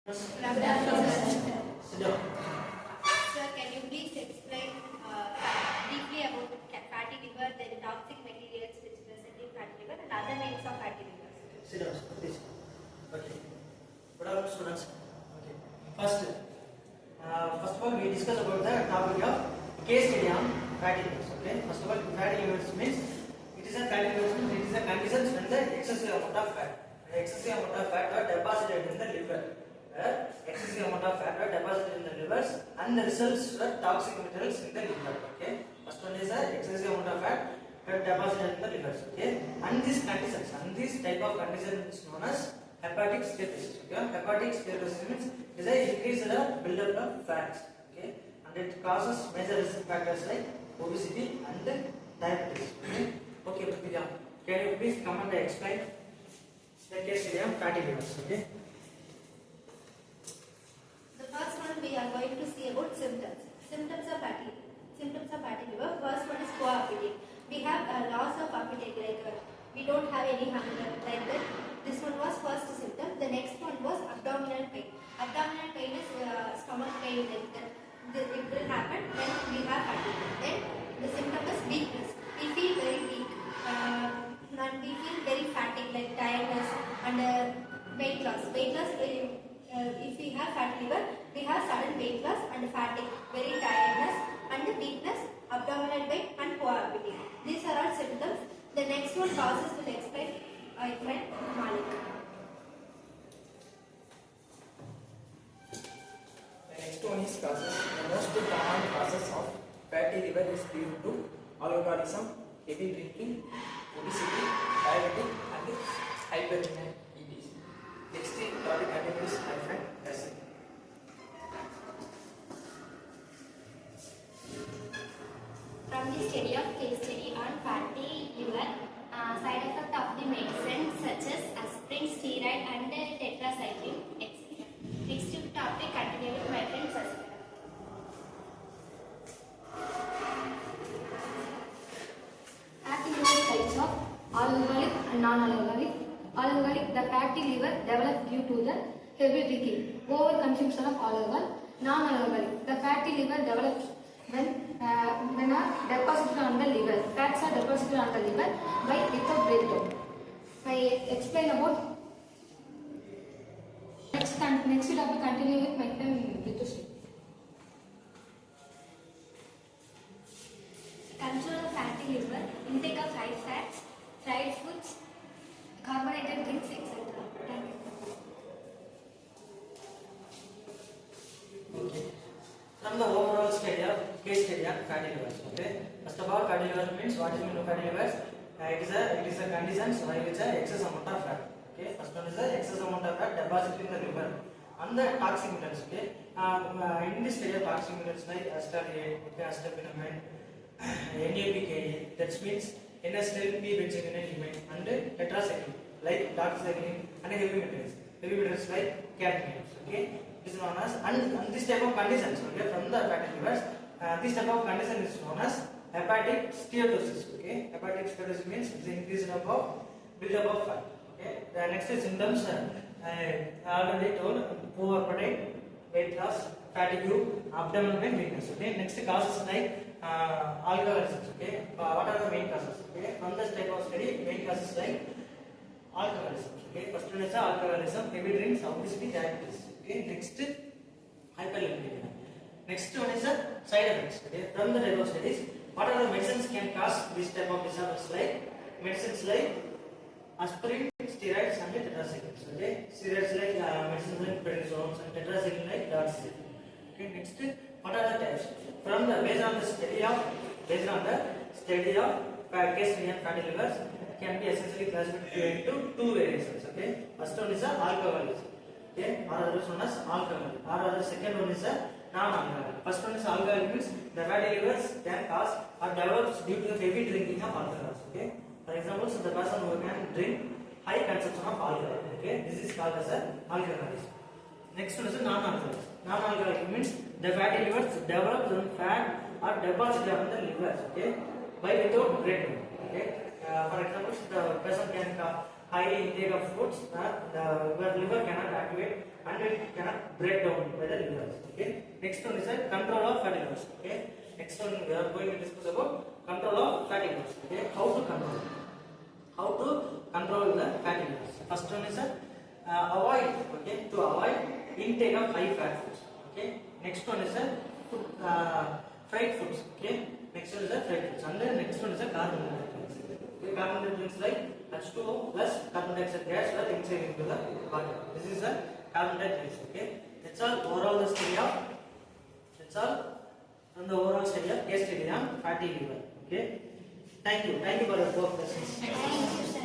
Good afternoon, sir. Sit down. Sir, can you please explain briefly about fatty liver, the toxic materials which present in fatty liver and other names of fatty liver? Sit down, please. Okay. Good afternoon, students. Okay. First of all, we discuss about the topic of case study on fatty livers. Okay. First of all, fatty livers means it is a fatty livers means it is a condition when the excessive amount of fat, are deposited in the liver. Excessive amount of fat are deposited in the livers and the results are toxic materials in the liver. Okay. First one is excessive amount of fat deposited in the livers. Okay. And these conditions, this type of condition is known as hepatic steatosis. Okay. Hepatic steatosis means it is a increased buildup of fats. Okay. And it causes major risk factors like obesity and diabetes. Okay. Okay, Prithika, can you please come and explain the case study of fatty livers? Okay. First one we are going to see about symptoms. Symptoms of fatty liver. First one is poor appetite. We have a loss of appetite, like we don't have any hunger, like that. This one was first symptom. The next one was abdominal pain. Abdominal pain is stomach pain, like that. It will happen when we have fatty liver. Then the symptom is weakness. We feel very weak and we feel very fatigued, like tiredness and weight loss. If we have fatty liver, we have sudden weight loss and fatigue, very tiredness and weakness, abdominal pain and poor appetite. These are all symptoms. The next one causes will explain my friend Malik. The next one is causes. The most common causes of fatty liver is due to alcoholism, heavy drinking, obesity, diabetes, and hypertension. Next topic content is my friend Hassan. From the study of case study on fatty liver, side effect of the medicine such as aspirin, steroid and tetracycline, etc. Next topic continue with my friend Saskia. Fatty liver types of alcoholic and non-alcoholic. Alcoholic, the fatty liver develops due to the heavy drinking, over consumption of alcohol. Non-alcoholic, the fatty liver develops when are deposited on the liver. Fats are deposited on the liver by without breakdown. I explain about next topic. Continue with my friend Ritushri. Control of fatty liver, intake of high fats, fried foods, carbonated drinks, etc. Okay. From the overall case study on fatty livers. Okay. First of all, fatty liver means what is mean by fatty livers? It is a condition by which excess amount of fat. Okay. First one is the excess amount of fat deposited in the liver and the toxic metals. Okay. In this study of toxic metals like acetaldehyde, acetophenamide, NAPK, that means N-acetylphencylamine and tetracycline like doxycycline and heavy metals like cadmiums. Okay. Is known as and this type of conditions, okay, from the fatty livers, this type of condition is known as hepatic steatosis. Okay, hepatic steatosis means the increase of buildup of fat. Okay, the next is symptoms. I already told: poor appetite, weight loss, fatigue, abdominal pain, weakness. Okay, next causes like alcoholism. Okay, what are the main causes? Okay, from this type of study, main causes like alcoholism. Okay, first one is alcoholism, heavy drinks, obesity, diabetes. Okay, next hyperlipidemia. Next one is side effects. Okay, from the type of studies, what are the medicines can cause this type of disorders? Like medicines like aspirin, steroids, and tetracyclines. Okay, steroids like medicines like prednisones and tetracycline like doxycycline. Okay, next what are the types? From the based on the study of case study of fatty livers can be essentially classified into two variations. Okay, first one is alcoholism. Okay, or otherwise known as alcohol. Or other second one is non-alcoholic. First one is alcoholic means the fatty livers can cause or develops due to heavy drinking of alcohols. Okay, for example, so the person who can drink high consumption of alcohol. Okay, this is called as alcoholism. Next one is non-alcoholic. Non-alcoholic means the fatty livers develop when fat or deposited on the livers. Okay, by without breakdown. Okay, for example, the person can high intake of foods, your liver cannot activate and it cannot break down by the liver. Okay. Next one is a control of fatty livers. Okay. Next one we are going to discuss about control of fatty livers. Okay. How to control? How to control the fatty livers? First one is avoid. Okay. To avoid intake of high fat foods. Okay. Next one is fried foods. Okay. Next one is fried foods. And then next one is carbonated drinks. Okay. Carbonated drinks like H2O plus carbon dioxide gas were inside into the water. This is a carbonated drinks. Okay. That's all overall the study of. That's all from the overall study of case study on fatty liver. Okay. Thank you. Thank you for your 4 questions. Thank you, sir.